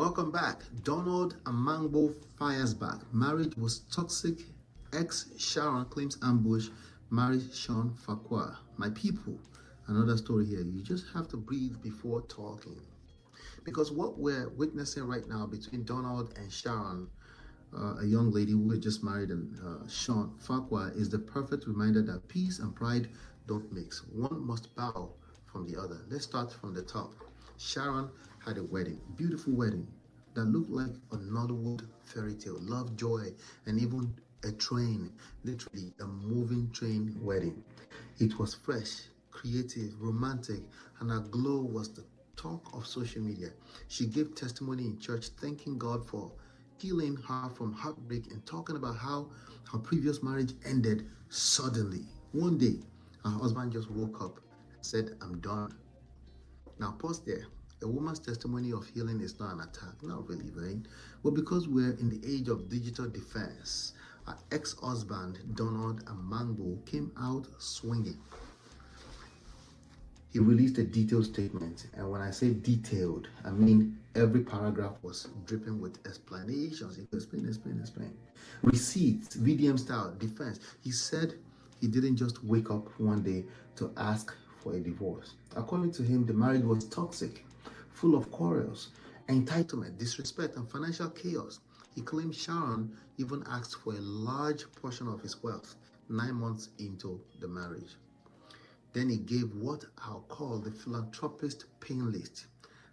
Welcome back. Donald Amamgbo fires back. Marriage was toxic. Ex-Sharon claims ambush. Marries Shawn Faqua. My people, another story here. You just have to breathe before talking. Because what we're witnessing right now between Donald and Sharon, a young lady who had just married, and Shawn Faqua, is the perfect reminder that peace and pride don't mix. One must bow from the other. Let's start from the top. Sharon had a wedding, beautiful wedding that looked like a Nollywood fairy tale, love, joy, and even a train, literally a moving train wedding. It was fresh, creative, romantic, and her glow was the talk of social media. She gave testimony in church, thanking God for healing her from heartbreak and talking about how her previous marriage ended suddenly. One day, her husband just woke up and said, "I'm done." Now pause there. A woman's testimony of healing is not an attack, not really, right? But because we're in the age of digital defense, her ex-husband, Donald Amamgbo, came out swinging. He released a detailed statement, and when I say detailed, I mean every paragraph was dripping with explanations. He explain. Receipts, VDM style, defense. He said he didn't just wake up one day to ask for a divorce. According to him, the marriage was toxic, full of quarrels, entitlement, disrespect, and financial chaos. He claimed Sharon even asked for a large portion of his wealth 9 months into the marriage. Then he gave what I'll call the philanthropist pain list.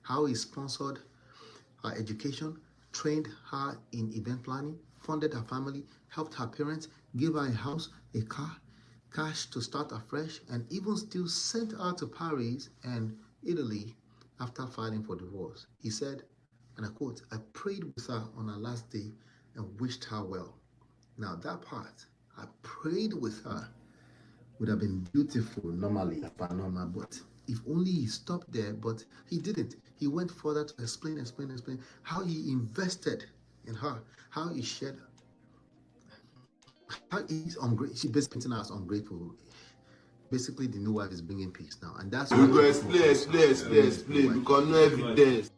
How he sponsored her education, trained her in event planning, funded her family, helped her parents, gave her a house, a car, cash to start afresh, and even still sent her to Paris and Italy after filing for divorce. He said, and I quote, "I prayed with her on her last day and wished her well." Now that part, "I prayed with her," would have been beautiful normally, but if only he stopped there, but he didn't. He went further to explain how he invested in her, how he shared, how he's ungrateful. She basically painting her as ungrateful. Basically, the new wife is bringing peace now, and that's we go explain because no evidence.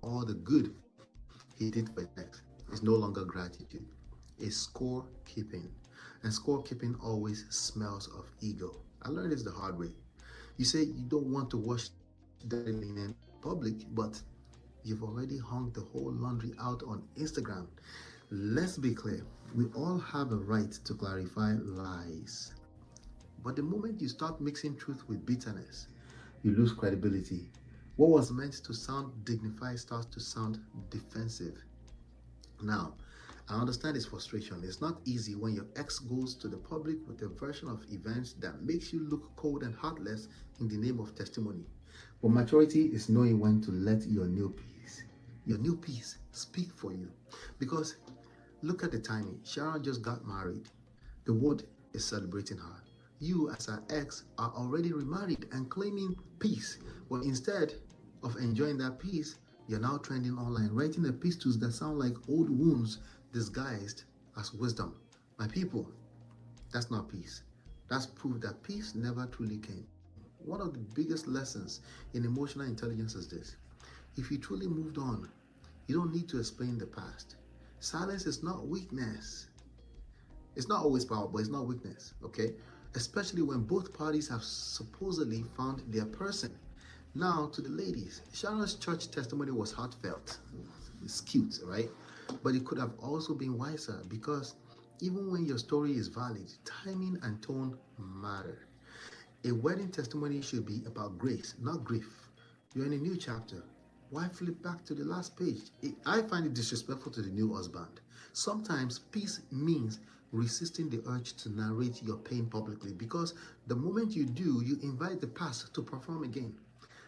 All the good he did for next is no longer gratitude. It's score keeping, and score keeping always smells of ego. I learned this the hard way. You say you don't want to wash dirty linen in public, but you've already hung the whole laundry out on Instagram. Let's be clear. We all have a right to clarify lies. But the moment you start mixing truth with bitterness, you lose credibility. What was meant to sound dignified starts to sound defensive. Now, I understand his frustration. It's not easy when your ex goes to the public with a version of events that makes you look cold and heartless in the name of testimony. But maturity is knowing when to let your new peace speak for you. Because look at the timing. Sharon just got married. The world is celebrating her. You, as her ex, are already remarried and claiming peace. Well, instead of enjoying that peace, you're now trending online, writing epistles that sound like old wounds disguised as wisdom. My people, that's not peace. That's proof that peace never truly came. One of the biggest lessons in emotional intelligence is this: if you truly moved on, you don't need to explain the past. Silence is not weakness. It's not always power, but it's not weakness, okay? Especially when both parties have supposedly found their person. Now to the ladies, Sharon's church testimony was heartfelt. It's cute, right? But it could have also been wiser, because even when your story is valid, timing and tone matter. A wedding testimony should be about grace, not grief. You're in a new chapter. Why flip back to the last page? I find it disrespectful to the new husband. Sometimes peace means resisting the urge to narrate your pain publicly, because the moment you do, you invite the past to perform again.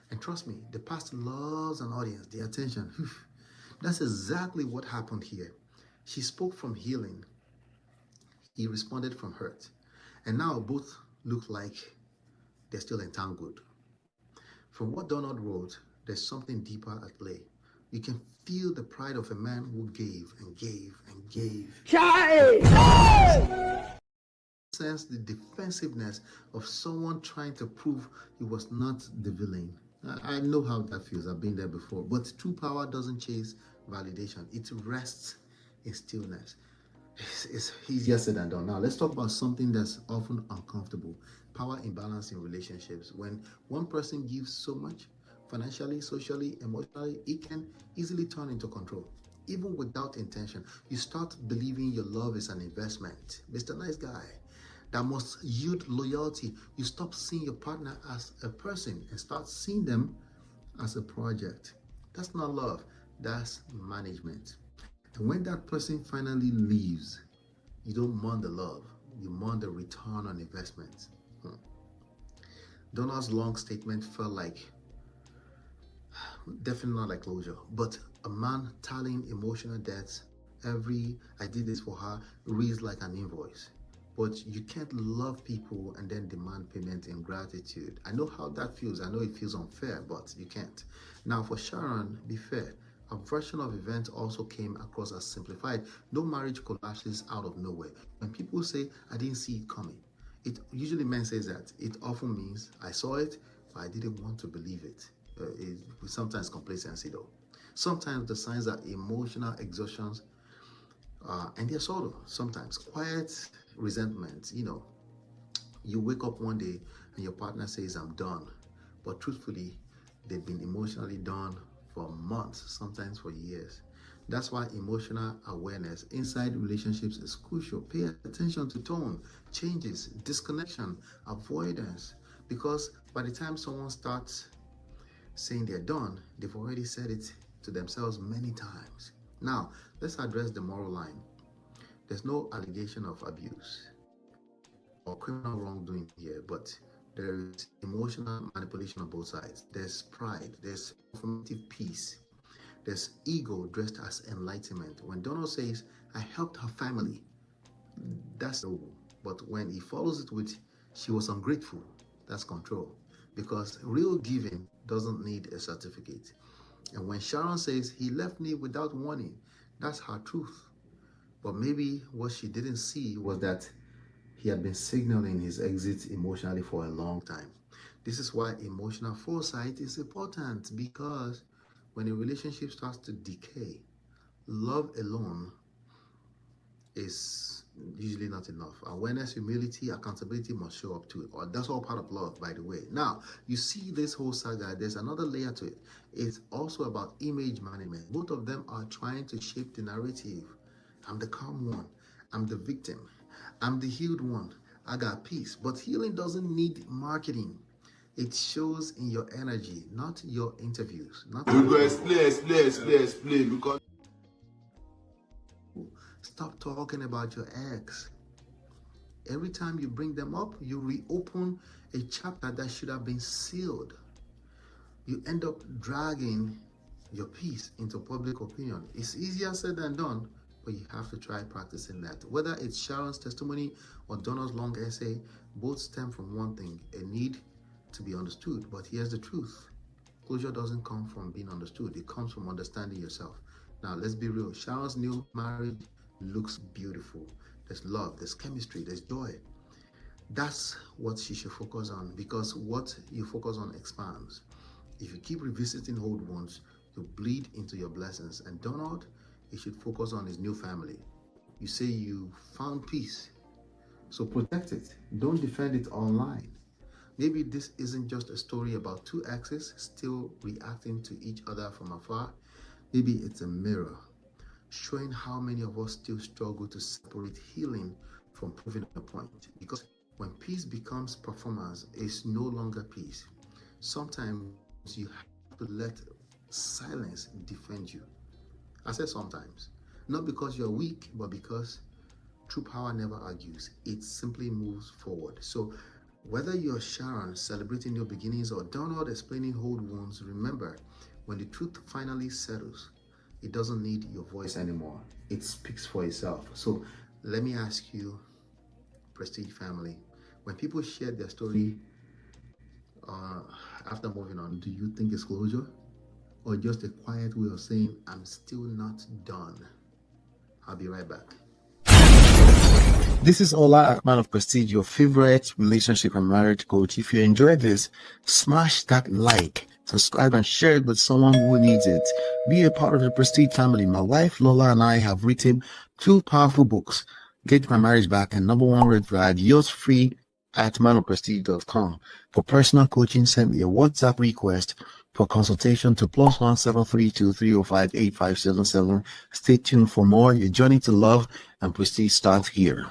And trust me, the past loves an audience, the attention. That's exactly what happened here. She spoke from healing. He responded from hurt. And now both look like they're still entangled. From what Donald wrote, there's something deeper at play. You can feel the pride of a man who gave and gave and gave. Sense the defensiveness of someone trying to prove he was not the villain. I know how that feels. I've been there before. But true power doesn't chase validation, it rests in stillness. It's easier said than done. Now, let's talk about something that's often uncomfortable: power imbalance in relationships. When one person gives so much, financially, socially, emotionally, it can easily turn into control. Even without intention, you start believing your love is an investment. Mr. Nice Guy, that must yield loyalty. You stop seeing your partner as a person and start seeing them as a project. That's not love, that's management. And when that person finally leaves, you don't mourn the love, you mourn the return on investment. Hmm. Donald's long statement felt like, definitely not like closure, but a man tallying emotional debts. Every I did this for her reads like an invoice. But you can't love people and then demand payment in gratitude. I know how that feels. I know it feels unfair, but you can't. Now, for Sharon, be fair. A version of events also came across as simplified. No marriage collapses out of nowhere. When people say, I didn't see it coming, it usually men says that. It often means, I saw it, but I didn't want to believe it. Sometimes complacency, though. Sometimes the signs are emotional exhaustions, and they're subtle. Sometimes quiet resentment. You wake up one day and your partner says, I'm done. But truthfully, they've been emotionally done for months, sometimes for years. That's why emotional awareness inside relationships is crucial. Pay attention to tone, changes, disconnection, avoidance. Because by the time someone starts saying they're done, they've already said it to themselves many times. Now, let's address the moral line. There's no allegation of abuse or criminal wrongdoing here, but there is emotional manipulation on both sides. There's pride, there's performative peace, there's ego dressed as enlightenment. When Donald says, I helped her family, that's noble. But when he follows it with, she was ungrateful, that's control. Because real giving doesn't need a certificate. And when Sharon says, he left me without warning, that's her truth. But maybe what she didn't see was that he had been signaling his exit emotionally for a long time. This is why emotional foresight is important, because when a relationship starts to decay, love alone is usually not enough. Awareness, humility, accountability must show up to it. Or that's all part of love, by the way. Now, you see this whole saga, there's another layer to it. It's also about image management. Both of them are trying to shape the narrative. I'm the calm one. I'm the victim. I'm the healed one. I got peace. But healing doesn't need marketing. It shows in your energy, not your interviews. Not You go explain. Because stop talking about your ex. Every time you bring them up, you reopen a chapter that should have been sealed. You end up dragging your peace into public opinion. It's easier said than done, but you have to try practicing that. Whether it's Sharon's testimony or Donald's long essay, both stem from one thing: a need to be understood. But here's the truth: closure doesn't come from being understood, it comes from understanding yourself. Now, let's be real. Sharon's new marriage looks beautiful. There's love, there's chemistry, there's joy. That's what she should focus on, because what you focus on expands. If you keep revisiting old wounds, you bleed into your blessings. And Donald, he should focus on his new family. You say you found peace, so protect it. Don't defend it online. Maybe this isn't just a story about two exes still reacting to each other from afar. Maybe it's a mirror showing how many of us still struggle to separate healing from proving a point. Because when peace becomes performance, it's no longer peace. Sometimes you have to let silence defend you. I said sometimes. Not because you're weak, but because true power never argues. It simply moves forward. So whether you're Sharon celebrating new beginnings or Donald explaining old wounds, remember, when the truth finally settles, it doesn't need your voice anymore. It speaks for itself. So let me ask you, Prestige family, when people share their story after moving on, do you think it's closure, or just a quiet way of saying, I'm still not done? I'll be right back. This is Ola, man of Prestige, your favorite relationship and marriage coach. If you enjoyed this, smash that like, subscribe, and share it with someone who needs it. Be a part of the Prestige family. My wife Lola and I have written 2 powerful books, Get My Marriage Back and Number One Red Flag, yours free at manofprestige.com. For personal coaching, send me a WhatsApp request for consultation to +1 732 305 8577. Stay tuned for more. Your journey to love and prestige starts here.